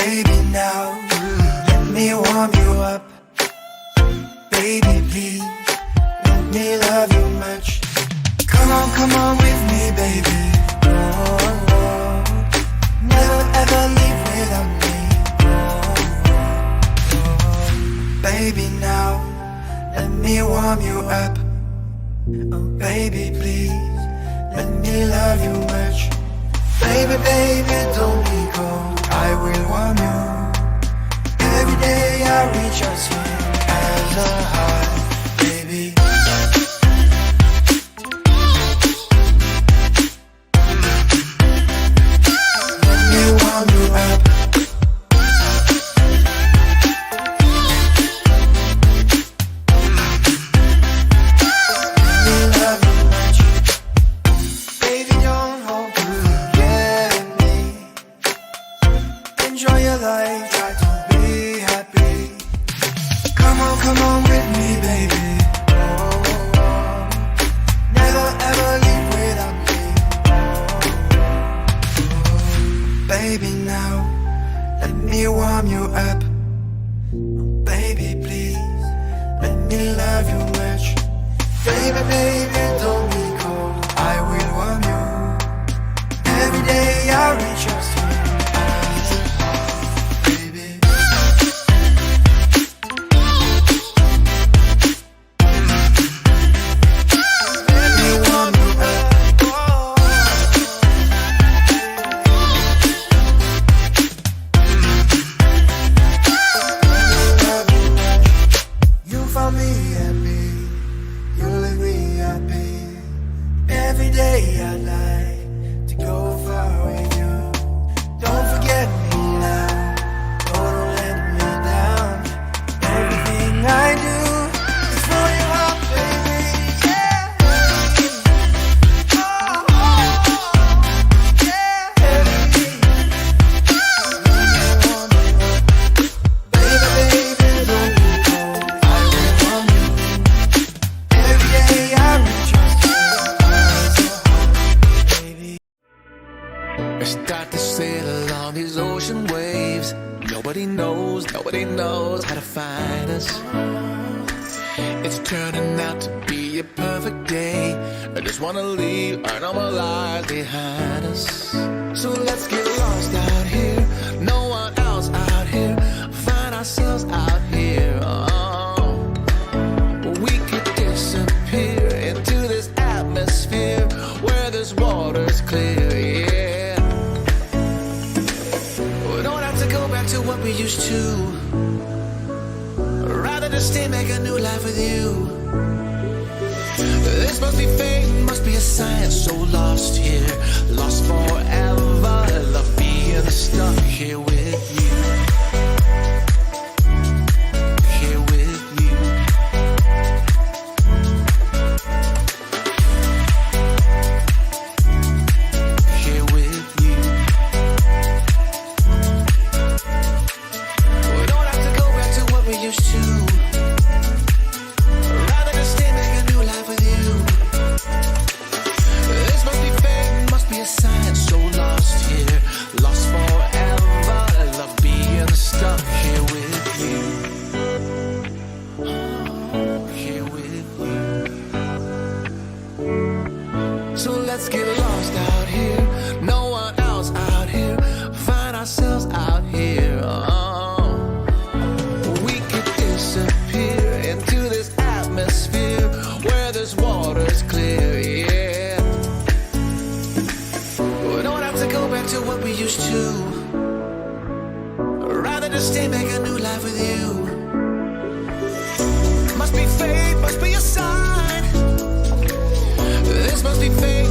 Baby, now let me warm you up. Baby, please let me love you much. Come on with me, baby. Oh, oh. Never ever leave without me. Oh, oh. Baby, now let me warm you up. Oh, baby, please let me love you much. Baby, baby, don't be cold, I will warm you. Every day I reach out to you as a heart, baby. Let me warm you up. Let me love you much. Baby, don't hold forgetting me. Enjoy your life, try to be happy. Come on with me, baby. Oh, oh, oh. Never ever leave without me. Oh, oh. Baby, now let me warm you up. Oh, baby, please let me love you much. Baby, baby, don't be cold, I will warm you. Every day I reach out to you as a heart, baby. Let me warm you up. Love you much. You found me happy, you leave me happy. Every day I like to go far with you. Don't forget me now, don't let me down. Everything I do is for your heart, baby. Yeah. Oh, oh, yeah. Baby, baby, don't be cold, I will warm you. Every day I reach out to you as a heart, baby. We start to sail along these ocean waves. Nobody knows how to find us. It's turning out to be a perfect day. I just wanna leave our normal lives behind us. So let's get lost out here. No one else out here. Find ourselves out here. Oh. We could disappear into this atmosphere where this water's clear, yeah. We don't have to go back to what we used to. Rather just stay, make a new life with you. This must be fate, must be a sign. So lost here, lost forever. Love being stuck here with you. Here with you. Here with you. We don't have to go back to what we used to. Rather just stay, make a new life with you. This must be fate, must be a sign. So lost here, lost forever. Love being stuck here with you. Here with you. So let's get lost out here. No one else out here. Find ourselves out here. Oh. We could disappear into this atmosphere where this water's clear, yeah. We don't have to go back to what we used to. Rather just stay, make a new life with you. Must be fate, must be a sign. This must be fate,